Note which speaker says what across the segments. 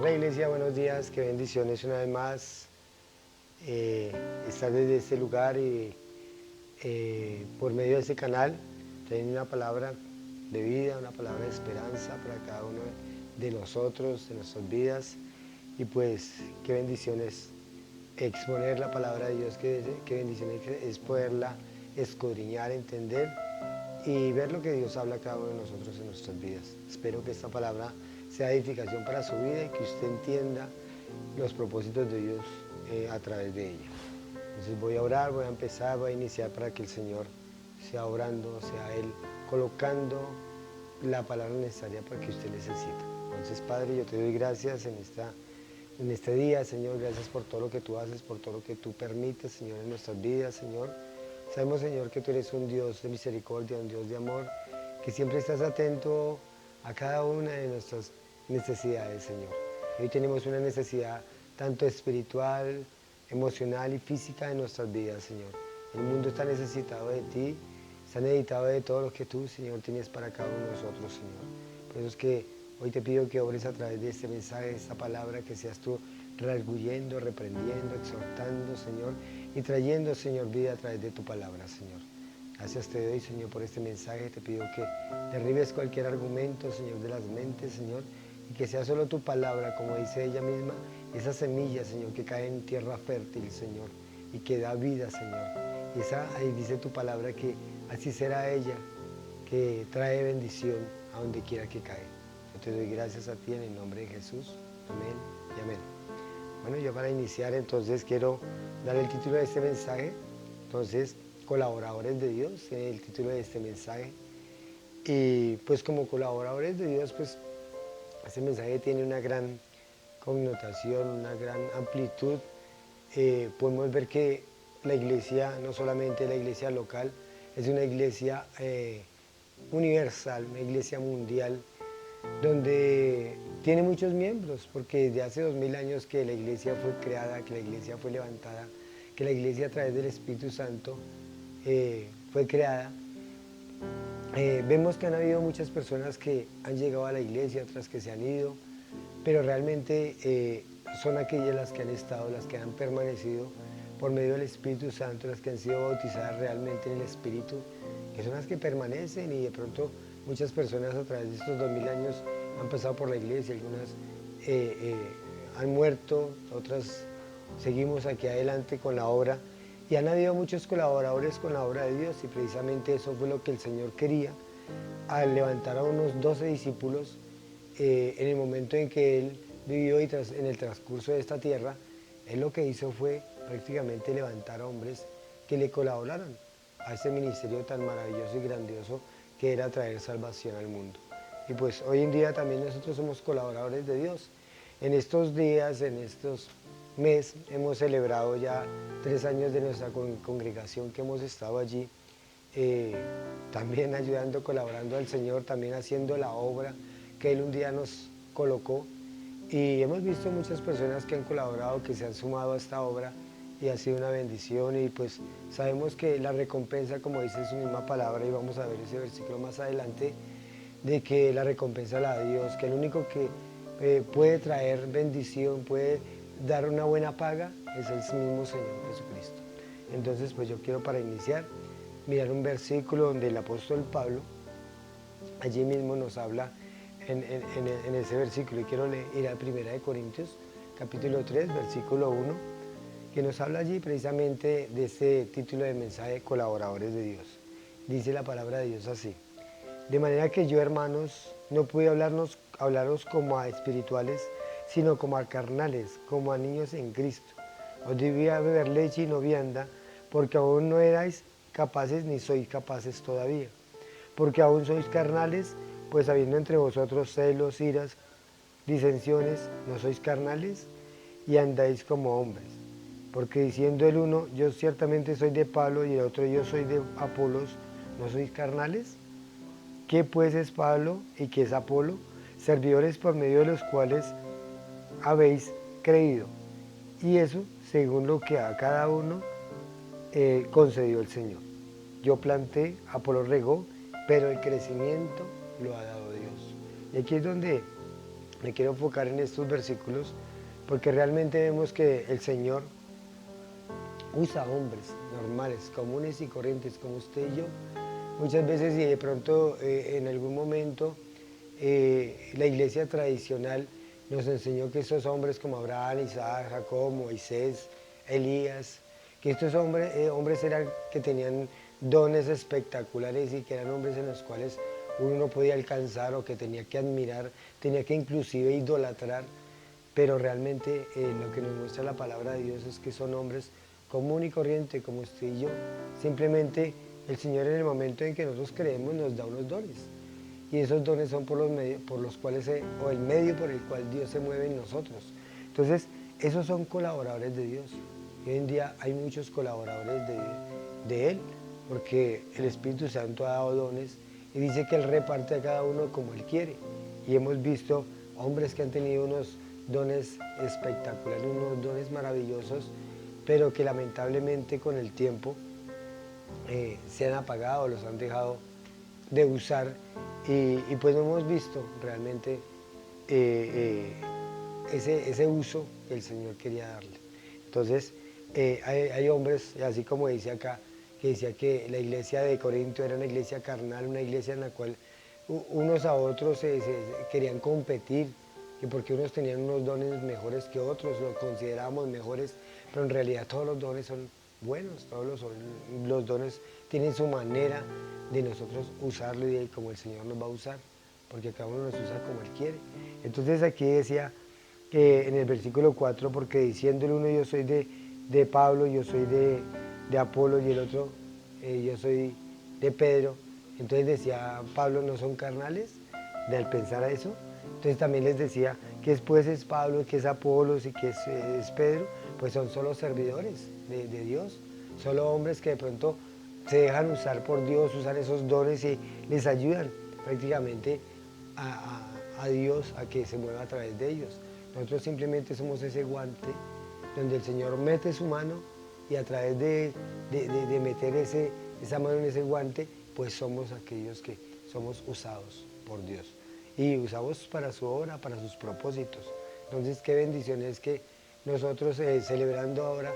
Speaker 1: Hola Iglesia, buenos días, qué bendiciones una vez más estar desde este lugar y por medio de este canal trayendo una palabra de vida, una palabra de esperanza para cada uno de nosotros, de nuestras vidas. Y pues qué bendiciones exponer la palabra de Dios, qué bendición es poderla escudriñar, entender y ver lo que Dios habla a cada uno de nosotros en nuestras vidas. Espero que esta palabra sea edificación para su vida y que usted entienda los propósitos de Dios a través de ella. Entonces voy a orar, voy a empezar, voy a iniciar para que el Señor sea orando, sea Él colocando la palabra necesaria para que usted necesita. Entonces, Padre, yo te doy gracias en este día, Señor. Gracias por todo lo que tú haces, por todo lo que tú permites, Señor, en nuestras vidas, Señor. Sabemos, Señor, que tú eres un Dios de misericordia, un Dios de amor, que siempre estás atento a cada una de nuestras necesidades, Señor. Hoy tenemos una necesidad tanto espiritual, emocional y física de nuestras vidas, Señor. El mundo está necesitado de ti, está necesitado de todo lo que tú, Señor, tienes para cada uno de nosotros, Señor. Por eso es que hoy te pido que obres a través de este mensaje, de esta palabra, que seas tú redarguyendo, reprendiendo, exhortando, Señor, y trayendo, Señor, vida a través de tu palabra, Señor. Gracias te doy, Señor, por este mensaje. Te pido que derribes cualquier argumento, Señor, de las mentes, Señor, y que sea solo tu palabra, como dice ella misma, esa semilla, Señor, que cae en tierra fértil, Señor, y que da vida, Señor. Y ahí dice tu palabra que así será ella, que trae bendición a donde quiera que cae. Yo te doy gracias a ti en el nombre de Jesús. Amén y amén. Bueno, yo para iniciar entonces quiero dar el título de este mensaje. Entonces, colaboradores de Dios, es el título de este mensaje. Y pues como colaboradores de Dios, pues este mensaje tiene una gran connotación, una gran amplitud. Podemos ver que la iglesia, no solamente la iglesia local, es una iglesia universal, una iglesia mundial, donde tiene muchos miembros, porque desde hace 2000 años que la iglesia fue creada, que la iglesia fue levantada, que la iglesia a través del Espíritu Santo fue creada. Vemos que han habido muchas personas que han llegado a la iglesia, otras que se han ido, pero realmente son aquellas las que han estado, las que han permanecido por medio del Espíritu Santo, las que han sido bautizadas realmente en el Espíritu, que son las que permanecen. Y de pronto muchas personas a través de estos 2000 años han pasado por la iglesia, algunas han muerto, otras seguimos aquí adelante con la obra, y han habido muchos colaboradores con la obra de Dios, y precisamente eso fue lo que el Señor quería al levantar a unos 12 discípulos en el momento en que Él vivió y en el transcurso de esta tierra. Él lo que hizo fue prácticamente levantar a hombres que le colaboraran a ese ministerio tan maravilloso y grandioso que era traer salvación al mundo. Y pues hoy en día también nosotros somos colaboradores de Dios. En estos días, en estos meses, hemos celebrado ya 3 años de nuestra congregación que hemos estado allí, también ayudando, colaborando al Señor, también haciendo la obra que Él un día nos colocó. Y hemos visto muchas personas que han colaborado, que se han sumado a esta obra, y ha sido una bendición. Y pues sabemos que la recompensa, como dice su misma palabra, y vamos a ver ese versículo más adelante, de que la recompensa la da Dios, que el único que puede traer bendición, puede dar una buena paga, es el mismo Señor Jesucristo. Entonces, pues yo quiero para iniciar mirar un versículo donde el apóstol Pablo allí mismo nos habla en ese versículo, y quiero ir a 1 Corintios capítulo 3, versículo 1, que nos habla allí precisamente de este título de mensaje, colaboradores de Dios. Dice la palabra de Dios así: de manera que yo, hermanos, no pude hablaros como a espirituales, sino como a carnales, como a niños en Cristo. Os debía beber leche y no vianda, porque aún no erais capaces ni sois capaces todavía. Porque aún sois carnales, pues habiendo entre vosotros celos, iras, disensiones, ¿no sois carnales? Y andáis como hombres. Porque diciendo el uno, yo ciertamente soy de Pablo, y el otro, yo soy de Apolos, ¿no sois carnales? ¿Qué pues es Pablo y qué es Apolo? Servidores por medio de los cuales habéis creído. Y eso según lo que a cada uno concedió el Señor. Yo planté, Apolo regó, pero el crecimiento lo ha dado Dios. Y aquí es donde Me quiero enfocar en estos versículos porque realmente vemos que el Señor usa hombres normales, comunes y corrientes como usted y yo. Muchas veces y de pronto en algún momento la iglesia tradicional nos enseñó que estos hombres como Abraham, Isaac, Jacob, Moisés, Elías, que estos hombres eran que tenían dones espectaculares y que eran hombres en los cuales uno no podía alcanzar o que tenía que admirar, tenía que inclusive idolatrar, pero realmente lo que nos muestra la palabra de Dios es que son hombres común y corriente como usted y yo. Simplemente el Señor en el momento en que nosotros creemos nos da unos dones. Y esos dones son por los cuales, o el medio por el cual Dios se mueve en nosotros. Entonces, esos son colaboradores de Dios. Y hoy en día hay muchos colaboradores de Él, porque el Espíritu Santo ha dado dones y dice que Él reparte a cada uno como Él quiere. Y hemos visto hombres que han tenido unos dones espectaculares, unos dones maravillosos, pero que lamentablemente con el tiempo se han apagado, los han dejado de usar y pues no hemos visto realmente ese uso que el Señor quería darle. Entonces hay hombres, así como dice acá, que decía que la iglesia de Corinto era una iglesia carnal, una iglesia en la cual unos a otros se querían competir, y porque unos tenían unos dones mejores que otros, los considerábamos mejores, pero en realidad todos los dones son buenos, todos los dones tienen su manera de nosotros usarlo y de como el Señor nos va a usar, porque cada uno nos usa como Él quiere. Entonces aquí decía que en el versículo 4, porque diciendo el uno yo soy de Pablo, yo soy de Apolo y el otro yo soy de Pedro, entonces decía Pablo, ¿no son carnales? De al pensar a eso. Entonces también les decía que después es Pablo, que es Apolos y que es Pedro, pues son solo servidores de Dios, solo hombres que de pronto se dejan usar por Dios, usan esos dones y les ayudan prácticamente a Dios a que se mueva a través de ellos. Nosotros simplemente somos ese guante donde el Señor mete su mano y a través de meter esa mano en ese guante, pues somos aquellos que somos usados por Dios y usamos para su obra, para sus propósitos. Entonces, qué bendición es que nosotros celebrando ahora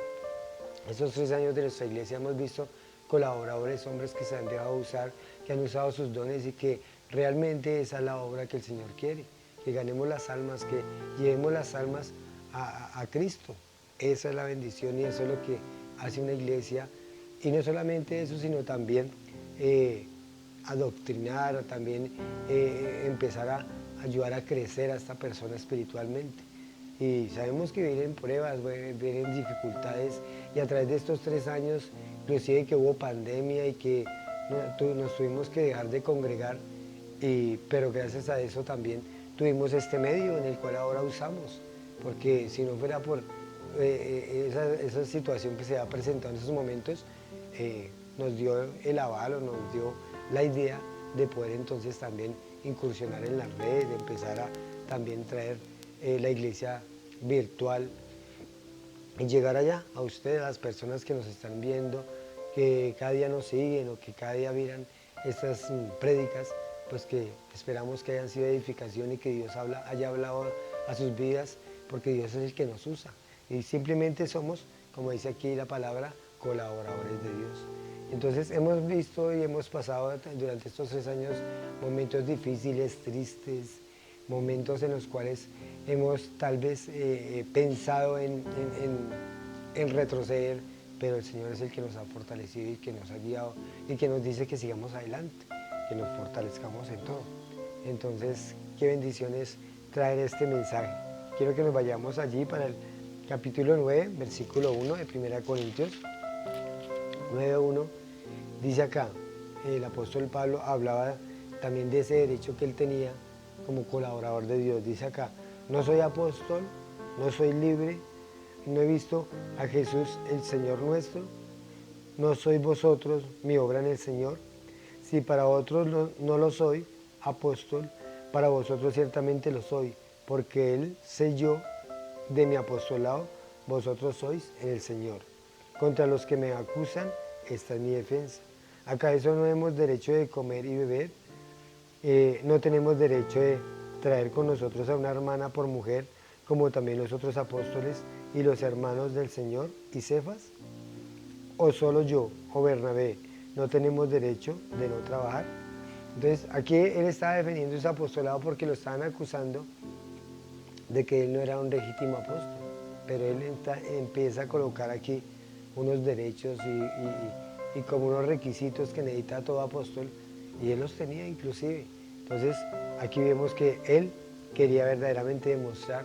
Speaker 1: estos 3 años de nuestra iglesia hemos visto colaboradores, hombres que se han dejado usar, que han usado sus dones y que realmente esa es la obra que el Señor quiere, que ganemos las almas, que llevemos las almas a Cristo. Esa es la bendición y eso es lo que hace una iglesia. Y no solamente eso, sino también adoctrinar, también empezar a ayudar a crecer a esta persona espiritualmente. Y sabemos que vienen pruebas, vienen dificultades y a través de estos 3 años, inclusive que hubo pandemia y que nos tuvimos que dejar de congregar, pero gracias a eso también tuvimos este medio en el cual ahora usamos, porque si no fuera por esa situación que se ha presentado en esos momentos, nos dio el avalo, nos dio la idea de poder entonces también incursionar en las redes, de empezar a también traer la iglesia virtual y llegar allá a ustedes, a las personas que nos están viendo, que cada día nos siguen o que cada día miran estas prédicas, pues que esperamos que hayan sido edificación y que Dios haya hablado a sus vidas, porque Dios es el que nos usa. Y simplemente somos, como dice aquí la palabra, colaboradores de Dios. Entonces hemos visto y hemos pasado durante estos 3 años momentos difíciles, tristes, momentos en los cuales hemos tal vez pensado en retroceder, pero el Señor es el que nos ha fortalecido y que nos ha guiado y que nos dice que sigamos adelante, que nos fortalezcamos en todo. Entonces, qué bendición es traer este mensaje. Quiero que nos vayamos allí para el capítulo 9, versículo 1 de 1 Corintios 9:1. Dice acá, el apóstol Pablo hablaba también de ese derecho que él tenía como colaborador de Dios. Dice acá, no soy apóstol, no soy libre, no he visto a Jesús el Señor nuestro, no sois vosotros mi obra en el Señor. Si para otros no lo soy, apóstol, para vosotros ciertamente lo soy, porque Él selló de mi apostolado, vosotros sois en el Señor. Contra los que me acusan, esta es mi defensa. ¿Acaso no tenemos derecho de comer y beber? ¿No tenemos derecho de traer con nosotros a una hermana por mujer, como también los otros apóstoles y los hermanos del Señor y Cefas? ¿O solo yo o Bernabé no tenemos derecho de no trabajar? Entonces aquí él estaba defendiendo ese apostolado porque lo estaban acusando de que él no era un legítimo apóstol, pero él empieza a colocar aquí unos derechos y como unos requisitos que necesita todo apóstol, y él los tenía inclusive. Entonces aquí vemos que él quería verdaderamente demostrar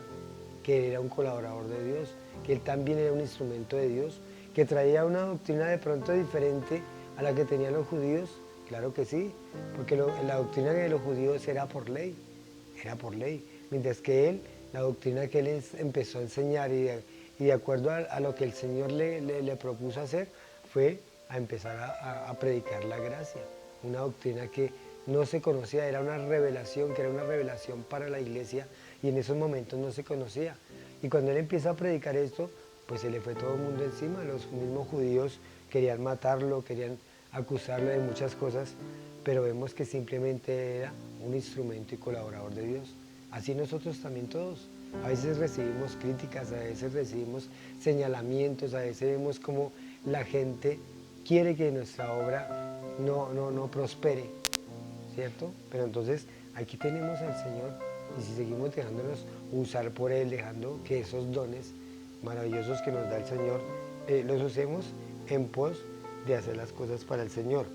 Speaker 1: que él era un colaborador de Dios, que él también era un instrumento de Dios, que traía una doctrina de pronto diferente a la que tenían los judíos. Claro que sí, porque la doctrina de los judíos era por ley, mientras que él, la doctrina que él empezó a enseñar y de acuerdo a lo que el Señor le propuso hacer, fue a empezar a predicar la gracia, una doctrina que no se conocía, era una revelación, que era una revelación para la iglesia, y en esos momentos no se conocía. Y cuando él empieza a predicar esto, pues se le fue todo el mundo encima. Los mismos judíos querían matarlo, querían acusarlo de muchas cosas, pero vemos que simplemente era un instrumento y colaborador de Dios. Así nosotros también todos. A veces recibimos críticas, a veces recibimos señalamientos, a veces vemos como la gente quiere que nuestra obra no prospere, ¿cierto? Pero entonces aquí tenemos al Señor, y si seguimos dejándonos usar por Él, dejando que esos dones maravillosos que nos da el Señor, los usemos en pos de hacer las cosas para el Señor.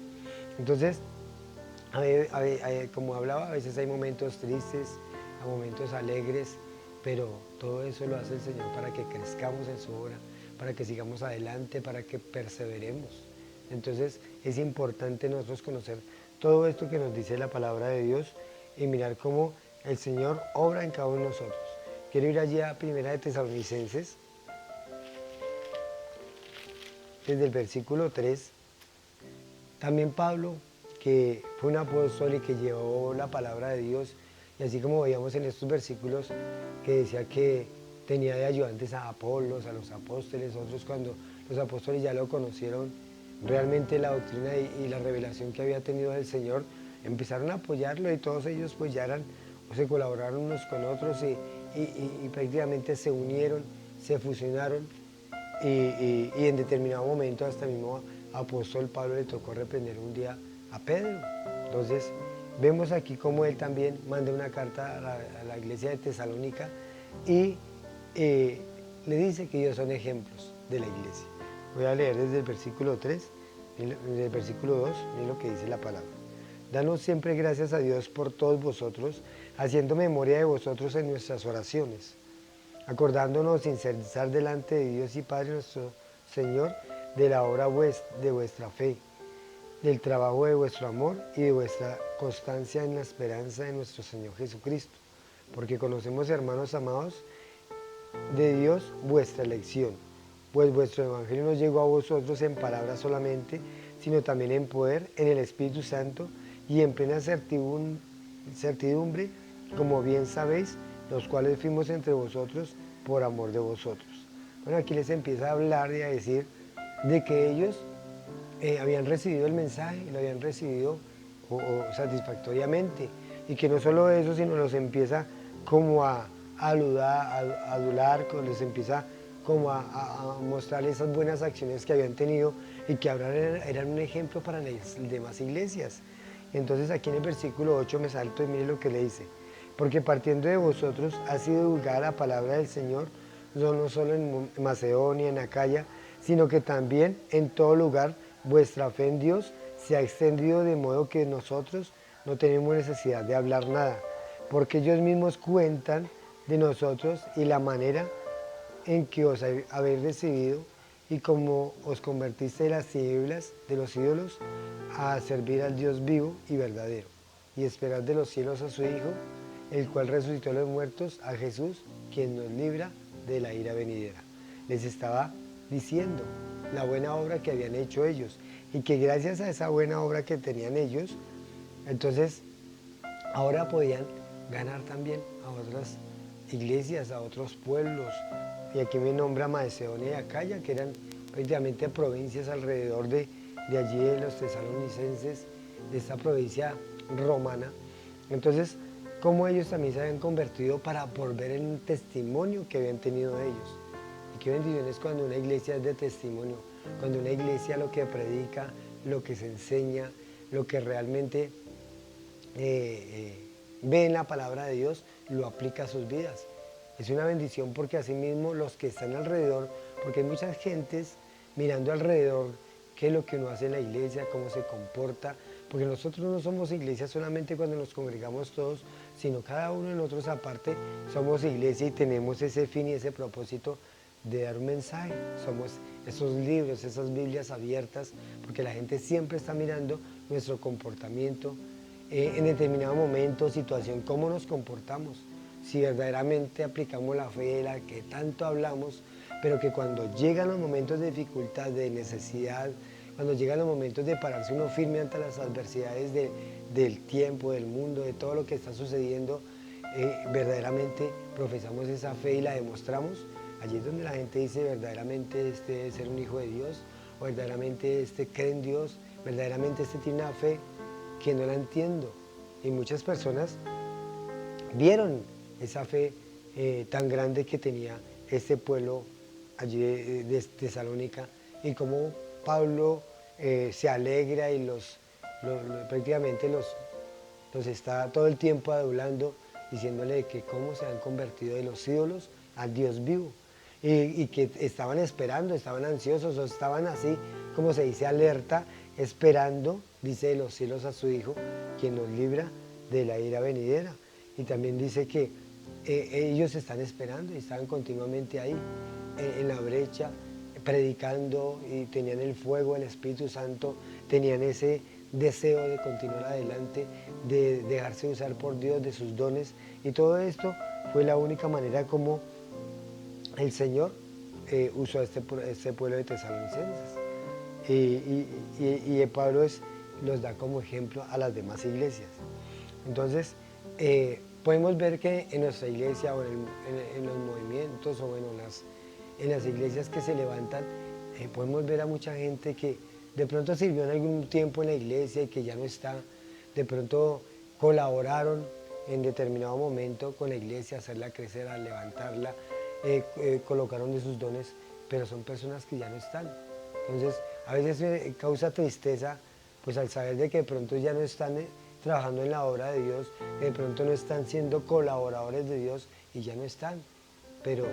Speaker 1: Entonces, como hablaba, a veces hay momentos tristes, hay momentos alegres, pero todo eso lo hace el Señor para que crezcamos en su obra, para que sigamos adelante, para que perseveremos. Entonces es importante nosotros conocer todo esto que nos dice la palabra de Dios y mirar cómo el Señor obra en cada uno de nosotros. Quiero ir allí a Primera de Tesalonicenses, desde el versículo 3. También Pablo, que fue un apóstol y que llevó la palabra de Dios, y así como veíamos en estos versículos que decía que tenía de ayudantes a Apolos, a los apóstoles, otros cuando los apóstoles ya lo conocieron, realmente la doctrina y la revelación que había tenido del Señor, empezaron a apoyarlo y todos ellos pues ya eran, o se colaboraron unos con otros y prácticamente se unieron, se fusionaron y en determinado momento hasta el mismo apóstol Pablo le tocó reprender un día a Pedro. Entonces vemos aquí cómo él también manda una carta a la iglesia de Tesalónica y le dice que ellos son ejemplos de la iglesia. Voy a leer desde el versículo 3, desde el versículo 2, miren lo que dice la palabra. Danos siempre gracias a Dios por todos vosotros, haciendo memoria de vosotros en nuestras oraciones, acordándonos sin cesar delante de Dios y Padre nuestro Señor de la obra de vuestra fe, del trabajo de vuestro amor y de vuestra constancia en la esperanza de nuestro Señor Jesucristo, porque conocemos, hermanos amados, de Dios vuestra elección, pues vuestro evangelio no llegó a vosotros en palabras solamente, sino también en poder, en el Espíritu Santo y en plena certidumbre, como bien sabéis, los cuales fuimos entre vosotros por amor de vosotros. Bueno, aquí les empieza a hablar y a decir de que ellos habían recibido el mensaje, lo habían recibido satisfactoriamente, y que no solo eso, sino los empieza como a adular, les empieza como a mostrar esas buenas acciones que habían tenido y que ahora eran un ejemplo para las demás iglesias. Entonces aquí en el versículo 8 me salto y mire lo que le dice: porque partiendo de vosotros ha sido divulgada la palabra del Señor, no solo en Macedonia, en Acaya, sino que también en todo lugar vuestra fe en Dios se ha extendido, de modo que nosotros no tenemos necesidad de hablar nada, porque ellos mismos cuentan de nosotros y la manera en que os habéis recibido y cómo os convertiste de las tinieblas de los ídolos a servir al Dios vivo y verdadero, y esperar de los cielos a su Hijo, el cual resucitó a los muertos, a Jesús, quien nos libra de la ira venidera. Les estaba diciendo la buena obra que habían hecho ellos y que gracias a esa buena obra que tenían ellos, entonces ahora podían ganar también a otras iglesias, a otros pueblos. Y aquí me nombra Macedonia y Acaya, que eran prácticamente provincias alrededor de allí, de los tesalonicenses, de esta provincia romana. Entonces, cómo ellos también se habían convertido por ver el testimonio que habían tenido ellos. Y qué bendición es cuando una iglesia es de testimonio, cuando una iglesia lo que predica, lo que se enseña, lo que realmente ve en la palabra de Dios, lo aplica a sus vidas. Es una bendición porque asimismo los que están alrededor, porque hay muchas gentes mirando alrededor qué es lo que uno hace en la iglesia, cómo se comporta, porque nosotros no somos iglesia solamente cuando nos congregamos todos, sino cada uno de nosotros aparte somos iglesia y tenemos ese fin y ese propósito de dar un mensaje. Somos esos libros, esas Biblias abiertas, porque la gente siempre está mirando nuestro comportamiento, en determinado momento, situación, cómo nos comportamos, si verdaderamente aplicamos la fe de la que tanto hablamos, pero que cuando llegan los momentos de dificultad, de necesidad, cuando llegan los momentos de pararse uno firme ante las adversidades del tiempo, del mundo, de todo lo que está sucediendo, verdaderamente profesamos esa fe y la demostramos. Allí es donde la gente dice verdaderamente este debe ser un hijo de Dios, o verdaderamente este cree en Dios, verdaderamente este tiene una fe que no la entiendo. Y muchas personas vieron esa fe tan grande que tenía este pueblo allí de Tesalónica, y cómo Pablo se alegra y prácticamente los está todo el tiempo adulando, diciéndole que cómo se han convertido de los ídolos al Dios vivo. Y que estaban esperando, estaban ansiosos, o estaban así, como se dice, alerta, esperando, dice, de los cielos a su Hijo, quien nos libra de la ira venidera. Y también dice que ellos están esperando y estaban continuamente ahí, en la brecha, predicando, y tenían el fuego del Espíritu Santo, tenían ese deseo de continuar adelante, de dejarse usar por Dios, de sus dones, y todo esto fue la única manera como el Señor usó a este pueblo de tesalonicenses. Y Pablo los da como ejemplo a las demás iglesias. Entonces, podemos ver que en nuestra iglesia o en los movimientos o bueno, en las iglesias que se levantan, podemos ver a mucha gente que de pronto sirvió en algún tiempo en la iglesia y que ya no está, de pronto colaboraron en determinado momento con la iglesia, hacerla crecer, a levantarla, colocaron de sus dones, pero son personas que ya no están. Entonces, a veces me causa tristeza, pues al saber de que de pronto ya no están trabajando en la obra de Dios, que de pronto no están siendo colaboradores de Dios y ya no están. Pero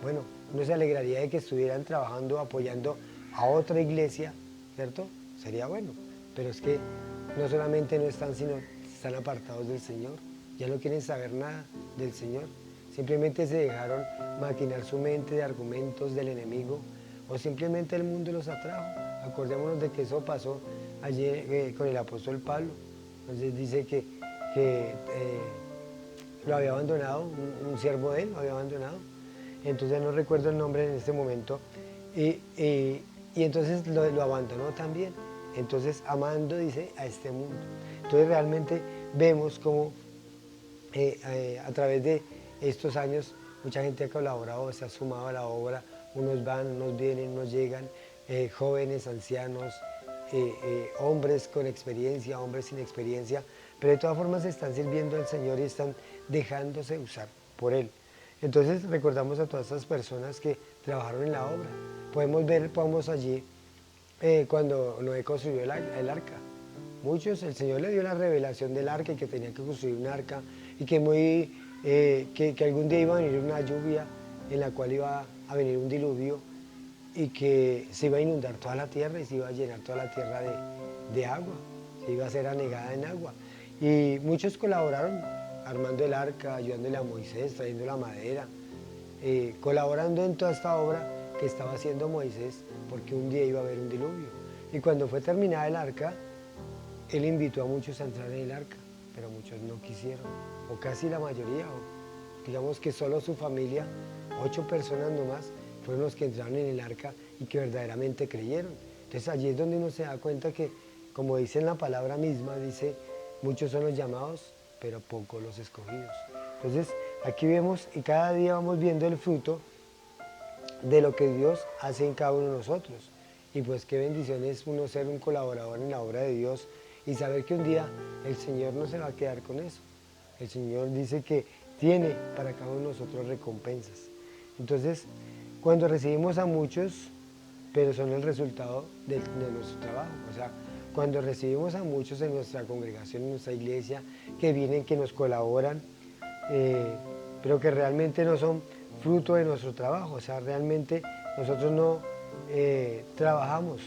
Speaker 1: bueno, uno se alegraría de que estuvieran trabajando, apoyando a otra iglesia, ¿cierto? Sería bueno, pero es que no solamente no están, sino están apartados del Señor, ya no quieren saber nada del Señor. Simplemente se dejaron maquinar su mente de argumentos del enemigo, o simplemente el mundo los atrajo. Acordémonos de que eso pasó ayer con el apóstol Pablo. Entonces dice que lo había abandonado, un siervo de él lo había abandonado. Entonces no recuerdo el nombre en este momento. Y entonces lo abandonó también. Entonces amando, dice, a este mundo. Entonces realmente vemos como a través de estos años mucha gente ha colaborado, se ha sumado a la obra, unos van, unos vienen, unos llegan, jóvenes, ancianos, hombres con experiencia, hombres sin experiencia, pero de todas formas están sirviendo al Señor y están dejándose usar por Él. Entonces recordamos a todas estas personas que trabajaron en la obra. Podemos allí, cuando Noé construyó el arca, muchos, el Señor le dio la revelación del arca y que tenía que construir un arca y que algún día iba a venir una lluvia en la cual iba a venir un diluvio y que se iba a inundar toda la tierra y se iba a llenar toda la tierra de agua, se iba a ser anegada en agua. Y muchos colaboraron armando el arca, ayudándole a Moisés, trayendo la madera, colaborando en toda esta obra que estaba haciendo Moisés, porque un día iba a haber un diluvio. Y cuando fue terminada el arca, él invitó a muchos a entrar en el arca, pero muchos no quisieron, o casi la mayoría, o digamos que solo su familia, 8 personas nomás, fueron los que entraron en el arca y que verdaderamente creyeron. Entonces allí es donde uno se da cuenta que, como dice en la palabra misma, dice, muchos son los llamados, pero pocos los escogidos. Entonces aquí vemos y cada día vamos viendo el fruto de lo que Dios hace en cada uno de nosotros. Y pues qué bendición es uno ser un colaborador en la obra de Dios y saber que un día el Señor no se va a quedar con eso. El Señor dice que tiene para cada uno de nosotros recompensas. Entonces, cuando recibimos a muchos, pero son el resultado de nuestro trabajo. O sea, cuando recibimos a muchos en nuestra congregación, en nuestra iglesia, que vienen, que nos colaboran, pero que realmente no son fruto de nuestro trabajo. O sea, realmente nosotros no trabajamos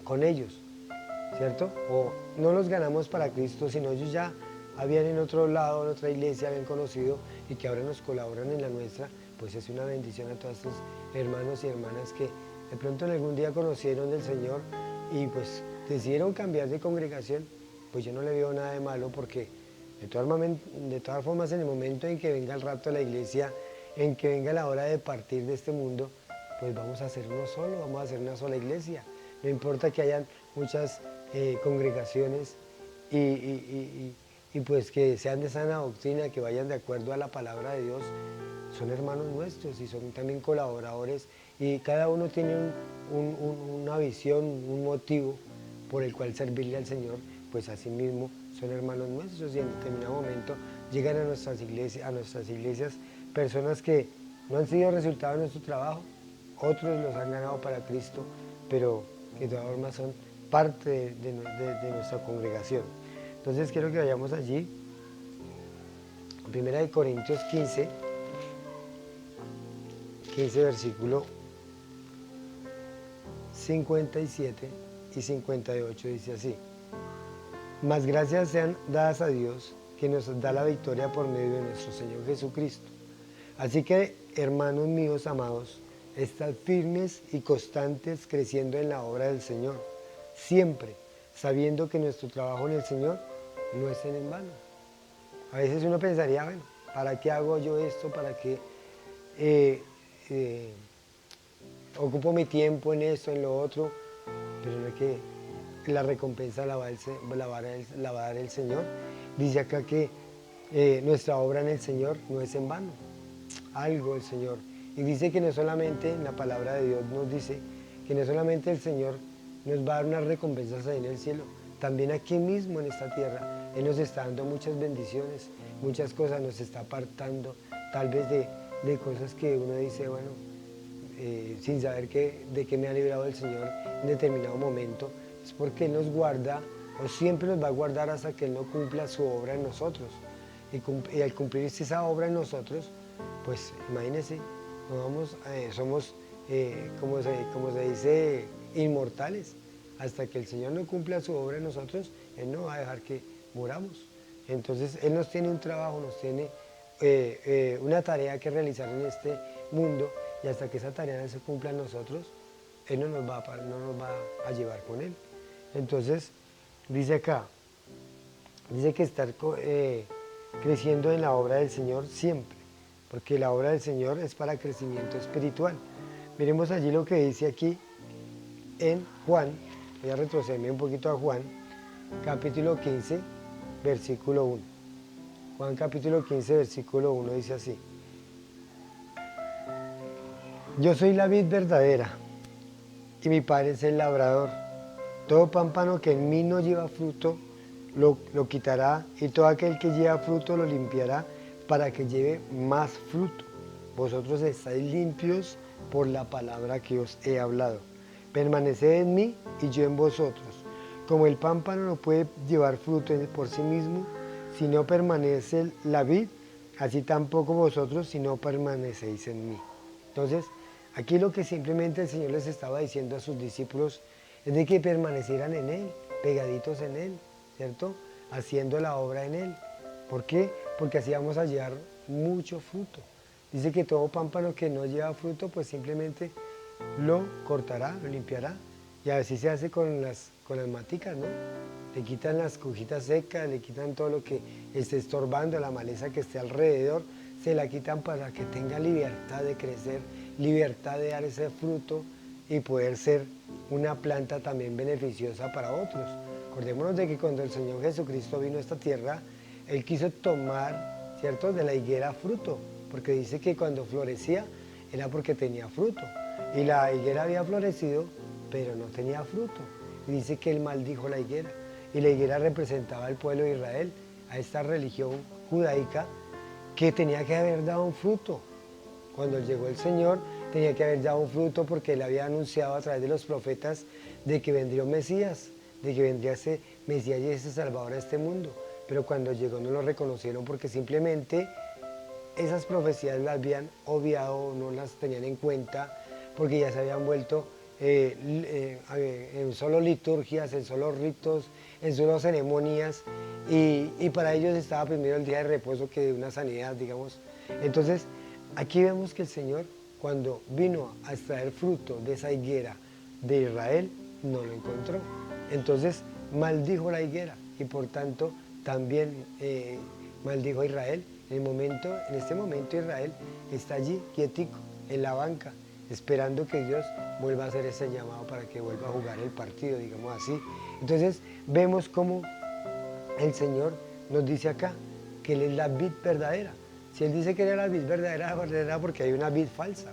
Speaker 1: con ellos, ¿cierto? O no los ganamos para Cristo, sino ellos ya habían en otro lado, en otra iglesia, habían conocido y que ahora nos colaboran en la nuestra, pues es una bendición a todos estos hermanos y hermanas que de pronto en algún día conocieron del Señor y pues decidieron cambiar de congregación. Pues yo no le veo nada de malo porque de todas formas en el momento en que venga el rapto de la iglesia, en que venga la hora de partir de este mundo, pues vamos a ser uno solo, vamos a ser una sola iglesia. No importa que hayan muchas congregaciones y pues que sean de sana doctrina, que vayan de acuerdo a la palabra de Dios, son hermanos nuestros y son también colaboradores y cada uno tiene una visión, un motivo por el cual servirle al Señor, pues así mismo son hermanos nuestros y en determinado momento llegan a nuestras iglesias personas que no han sido resultado de nuestro trabajo, otros los han ganado para Cristo, pero que de todas formas son parte de nuestra congregación. Entonces quiero que vayamos allí, 1 Corintios 15, versículo 57 y 58, dice así: Mas gracias sean dadas a Dios, que nos da la victoria por medio de nuestro Señor Jesucristo. Así que, hermanos míos amados, estad firmes y constantes creciendo en la obra del Señor, siempre sabiendo que nuestro trabajo en el Señor no es en vano. A veces uno pensaría, bueno, ¿para qué hago yo esto? ¿Para qué ocupo mi tiempo en esto, en lo otro? Pero no es que la recompensa la va a dar el Señor. Dice acá que nuestra obra en el Señor no es en vano. Algo el Señor. Y dice que no solamente, en la palabra de Dios nos dice, que no solamente el Señor nos va a dar unas recompensas ahí en el cielo, también aquí mismo en esta tierra, Él nos está dando muchas bendiciones, muchas cosas, nos está apartando tal vez de cosas que uno dice, bueno, sin saber de qué me ha librado el Señor en determinado momento, es porque Él nos guarda, o siempre nos va a guardar hasta que Él no cumpla su obra en nosotros. Y al cumplir esa obra en nosotros, pues imagínense, somos, como se dice, inmortales. Hasta que el Señor no cumpla su obra en nosotros, Él no va a dejar que muramos. Entonces Él nos tiene un trabajo, nos tiene una tarea que realizar en este mundo, y hasta que esa tarea no se cumpla en nosotros, Él no nos va a llevar con Él. Entonces, dice acá, dice que estar creciendo en la obra del Señor siempre, porque la obra del Señor es para crecimiento espiritual. Miremos allí lo que dice aquí en Juan, voy a retrocederme un poquito a Juan, capítulo 15, versículo 1. Juan capítulo 15, versículo 1 dice así: Yo soy la vid verdadera, y mi Padre es el labrador. Todo pámpano que en mí no lleva fruto, lo quitará, y todo aquel que lleva fruto lo limpiará, para que lleve más fruto. Vosotros estáis limpios por la palabra que os he hablado. Permaneced en mí y yo en vosotros. Como el pámpano no puede llevar fruto por sí mismo, si no permanece la vid, así tampoco vosotros si no permanecéis en mí. Entonces, aquí lo que simplemente el Señor les estaba diciendo a sus discípulos es de que permanecieran en Él, pegaditos en Él, ¿cierto? Haciendo la obra en Él. ¿Por qué? Porque así vamos a llevar mucho fruto. Dice que todo pámpano que no lleva fruto, pues simplemente lo cortará, lo limpiará. Y así se hace con las maticas, ¿no? Le quitan las hojitas secas, le quitan todo lo que esté estorbando, la maleza que esté alrededor, se la quitan para que tenga libertad de crecer, libertad de dar ese fruto y poder ser una planta también beneficiosa para otros. Acordémonos de que cuando el Señor Jesucristo vino a esta tierra, Él quiso tomar, ¿cierto?, de la higuera fruto, porque dice que cuando florecía era porque tenía fruto. Y la higuera había florecido, pero no tenía fruto. Y dice que Él maldijo la higuera. Y la higuera representaba al pueblo de Israel. a esta religión judaica que tenía que haber dado un fruto. Cuando llegó el Señor tenía que haber dado un fruto porque Él había anunciado a través de los profetas de que vendría un Mesías, de que vendría ese Mesías y ese Salvador a este mundo. Pero cuando llegó no lo reconocieron porque simplemente esas profecías las habían obviado, no las tenían en cuenta, porque ya se habían vuelto en solo liturgias, en solo ritos, en solo ceremonias, y para ellos estaba primero el día de reposo que una sanidad, digamos. Entonces, aquí vemos que el Señor, cuando vino a extraer fruto de esa higuera de Israel, no lo encontró. Entonces, maldijo la higuera y por tanto también maldijo a Israel. En este momento Israel está allí, quietico, en la banca, esperando que Dios vuelva a hacer ese llamado para que vuelva a jugar el partido, digamos así. Entonces vemos cómo el Señor nos dice acá que Él es la vid verdadera. Si Él dice que era la vid verdadera porque hay una vid falsa,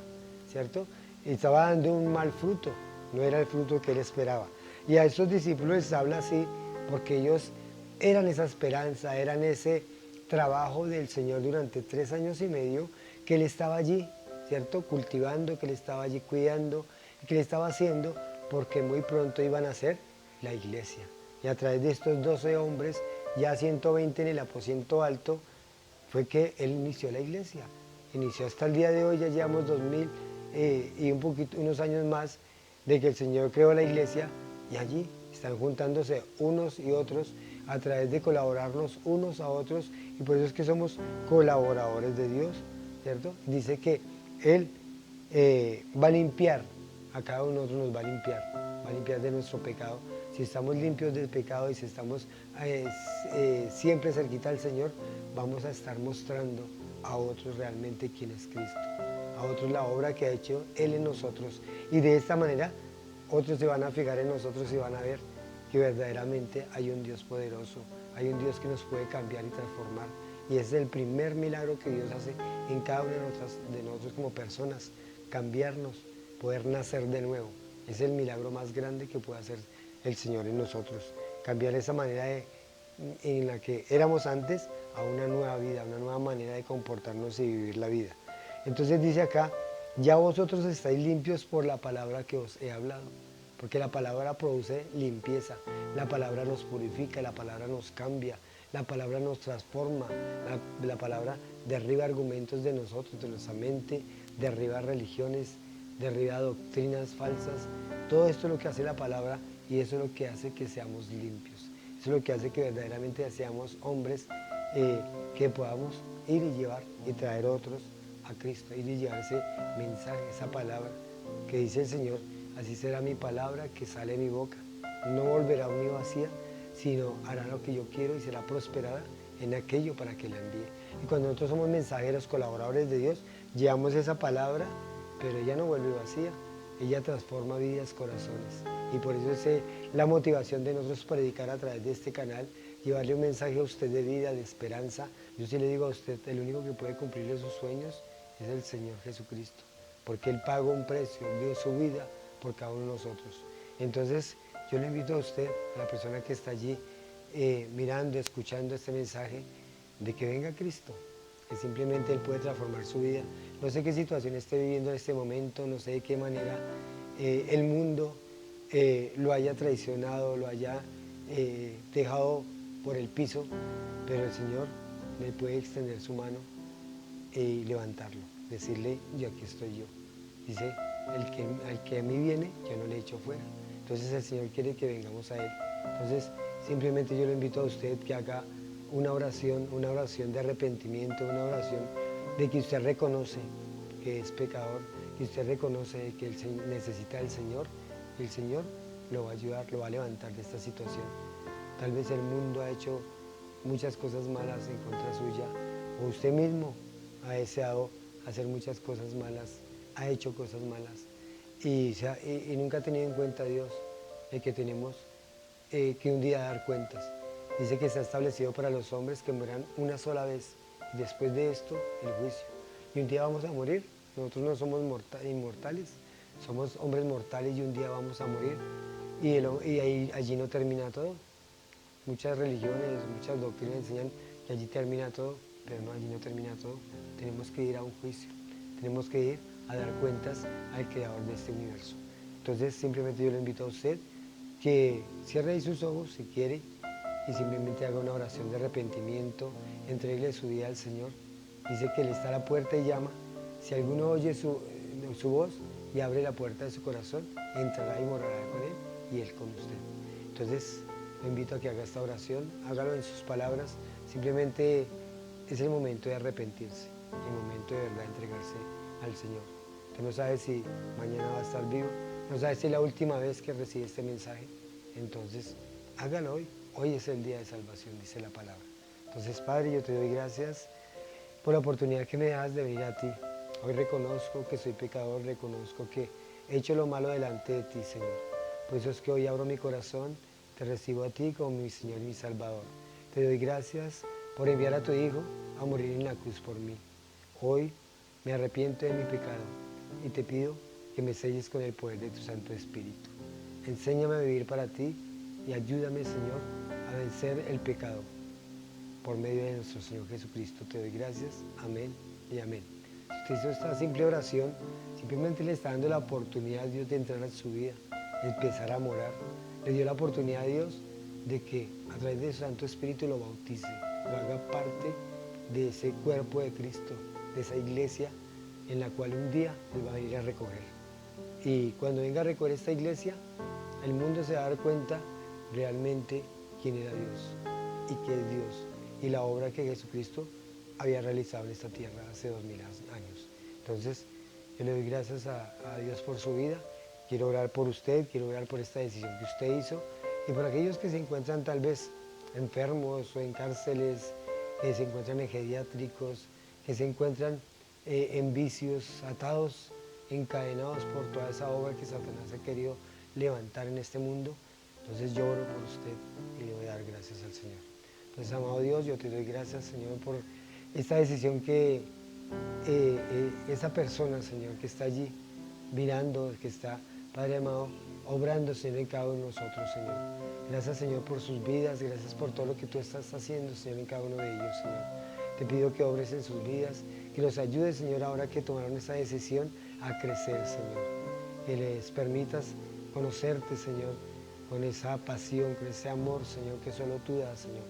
Speaker 1: ¿cierto? Y estaba dando un mal fruto, no era el fruto que Él esperaba. Y a esos discípulos les habla así porque ellos eran esa esperanza, eran ese trabajo del Señor durante 3 años y medio que Él estaba allí, ¿cierto? Cultivando, que Él estaba allí cuidando, que Él estaba haciendo, porque muy pronto iban a ser la iglesia. Y a través de estos 12 hombres, ya 120 en el aposento alto, fue que Él inició la iglesia. Inició hasta el día de hoy, ya llevamos 2000 y unos años más de que el Señor creó la iglesia, y allí están juntándose unos y otros a través de colaborarnos unos a otros, y por eso es que somos colaboradores de Dios, ¿cierto? Dice que Él va a limpiar, a cada uno de nosotros nos va a limpiar de nuestro pecado. Si estamos limpios del pecado y si estamos siempre cerquita al Señor, vamos a estar mostrando a otros realmente quién es Cristo, a otros la obra que ha hecho Él en nosotros, y de esta manera otros se van a fijar en nosotros y van a ver que verdaderamente hay un Dios poderoso, hay un Dios que nos puede cambiar y transformar. Y ese es el primer milagro que Dios hace en cada una de nosotros como personas, cambiarnos, poder nacer de nuevo. Es el milagro más grande que puede hacer el Señor en nosotros, cambiar esa manera en la que éramos antes a una nueva vida, una nueva manera de comportarnos y vivir la vida. Entonces dice acá, ya vosotros estáis limpios por la palabra que os he hablado, porque la palabra produce limpieza, la palabra nos purifica, la palabra nos cambia, la palabra nos transforma, la palabra derriba argumentos de nosotros, de nuestra mente, derriba religiones, derriba doctrinas falsas. Todo esto es lo que hace la palabra, y eso es lo que hace que seamos limpios. Eso es lo que hace que verdaderamente seamos hombres que podamos ir y llevar y traer otros a Cristo, ir y llevar ese mensaje, esa palabra que dice el Señor: así será mi palabra que sale de mi boca. No volverá a mí vacía, sino hará lo que yo quiero y será prosperada en aquello para que la envíe. Y cuando nosotros somos mensajeros, colaboradores de Dios, llevamos esa palabra, pero ella no vuelve vacía, ella transforma vidas, corazones. Y por eso es la motivación de nosotros predicar a través de este canal, llevarle un mensaje a usted de vida, de esperanza. Yo sí le digo a usted, el único que puede cumplirle sus sueños es el Señor Jesucristo, porque Él pagó un precio, dio su vida por cada uno de nosotros. Entonces, yo le invito a usted, a la persona que está allí mirando, escuchando este mensaje, de que venga Cristo, que simplemente Él puede transformar su vida. No sé qué situación esté viviendo en este momento, no sé de qué manera el mundo lo haya traicionado, lo haya dejado por el piso, pero el Señor le puede extender su mano y levantarlo, decirle: yo aquí estoy yo. Dice: el que a mí viene, yo no le echo fuera. Entonces el Señor quiere que vengamos a Él. Entonces simplemente yo le invito a usted que haga una oración de arrepentimiento, una oración de que usted reconoce que es pecador, que usted reconoce que Él necesita del Señor, y el Señor lo va a ayudar, lo va a levantar de esta situación. Tal vez el mundo ha hecho muchas cosas malas en contra suya, o usted mismo ha deseado hacer muchas cosas malas, ha hecho cosas malas, y nunca ha tenido en cuenta a Dios, de que tenemos que un día dar cuentas. Dice que está establecido para los hombres que mueran una sola vez, y después de esto el juicio. Y un día vamos a morir. Nosotros no somos inmortales, somos hombres mortales, y un día vamos a morir, y allí no termina todo. muchas religiones, muchas doctrinas enseñan que allí termina todo, pero no, allí no termina todo. Tenemos que ir a un juicio, tenemos que ir a dar cuentas al creador de este universo. Entonces simplemente yo le invito a usted que cierre ahí sus ojos si quiere y simplemente haga una oración de arrepentimiento, entregue su vida al Señor. Dice que Él está a la puerta y llama. Si alguno oye su voz y abre la puerta de su corazón, entrará y morará con Él y Él con usted. Entonces, lo invito a que haga esta oración, hágalo en sus palabras. Simplemente es el momento de arrepentirse, el momento de verdad entregarse al Señor. Usted no sabe si mañana va a estar vivo, no sabe si es la última vez que recibe este mensaje. Entonces, hágalo hoy. Hoy es el día de salvación, dice la palabra. Entonces, Padre, yo te doy gracias por la oportunidad que me das de venir a ti. Hoy reconozco que soy pecador, reconozco que he hecho lo malo delante de ti, Señor. Por eso es que hoy abro mi corazón, te recibo a ti como mi Señor y mi Salvador. Te doy gracias por enviar a tu Hijo a morir en la cruz por mí. Hoy me arrepiento de mi pecado y te pido que me selles con el poder de tu Santo Espíritu. Enséñame a vivir para ti y ayúdame, Señor, a vencer el pecado. Por medio de nuestro Señor Jesucristo te doy gracias. Amén y amén. Si usted hizo esta simple oración, simplemente le está dando la oportunidad a Dios de entrar en su vida, de empezar a morar. Le dio la oportunidad a Dios de que a través de su Santo Espíritu lo bautice, lo haga parte de ese cuerpo de Cristo, de esa iglesia en la cual un día Él va a venir a recoger. Y cuando venga a recoger esta iglesia, el mundo se va a dar cuenta realmente quién era Dios y qué es Dios y la obra que Jesucristo había realizado en esta tierra hace 2000 años. Entonces, yo le doy gracias a Dios por su vida. Quiero orar por usted, quiero orar por esta decisión que usted hizo y por aquellos que se encuentran tal vez enfermos o en cárceles, que se encuentran en geriátricos, que se encuentran en vicios, atados, encadenados por toda esa obra que Satanás ha querido levantar en este mundo. Entonces yo oro por usted y le voy a dar gracias al Señor. Entonces, amado Dios, yo te doy gracias, Señor, por esta decisión que esa persona, Señor, que está allí mirando, que está, Padre amado, obrando, Señor, en cada uno de nosotros, Señor. Gracias, Señor, por sus vidas, gracias por todo lo que tú estás haciendo, Señor, en cada uno de ellos, Señor. Te pido que obres en sus vidas, que los ayudes, Señor, ahora que tomaron esta decisión, a crecer, Señor. Que les permitas conocerte, Señor, con esa pasión, con ese amor, Señor, que solo tú das, Señor.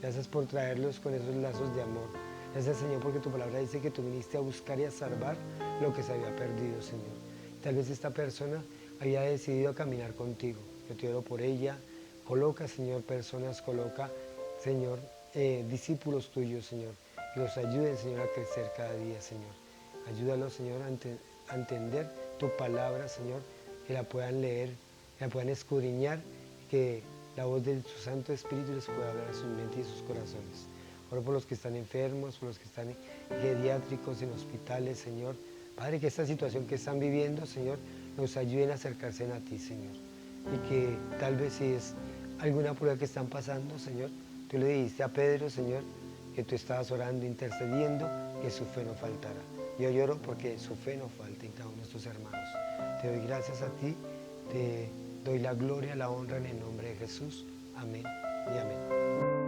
Speaker 1: Gracias por traerlos con esos lazos de amor. Gracias, Señor, porque tu palabra dice que tú viniste a buscar y a salvar lo que se había perdido, Señor. Tal vez esta persona había decidido caminar contigo. Yo te oro por ella. Coloca, Señor, personas, coloca, Señor, discípulos tuyos, Señor. Que los ayuden, Señor, a crecer cada día, Señor. Ayúdalos, Señor, a entender tu palabra, Señor, que la puedan leer, que la puedan escudriñar, que la voz de tu Santo Espíritu les pueda hablar a sus mentes y sus corazones. Oro por los que están enfermos, por los que están geriátricos, en hospitales, Señor. Padre, que esta situación que están viviendo, Señor, nos ayuden a acercarse a ti, Señor. Y que tal vez si es alguna prueba que están pasando, Señor, tú le dijiste a Pedro, Señor, que tú estabas orando, intercediendo, que su fe no faltara. Yo lloro porque su fe no falta en cada uno de nuestros hermanos. Te doy gracias a ti, te doy la gloria, la honra en el nombre de Jesús. Amén y amén.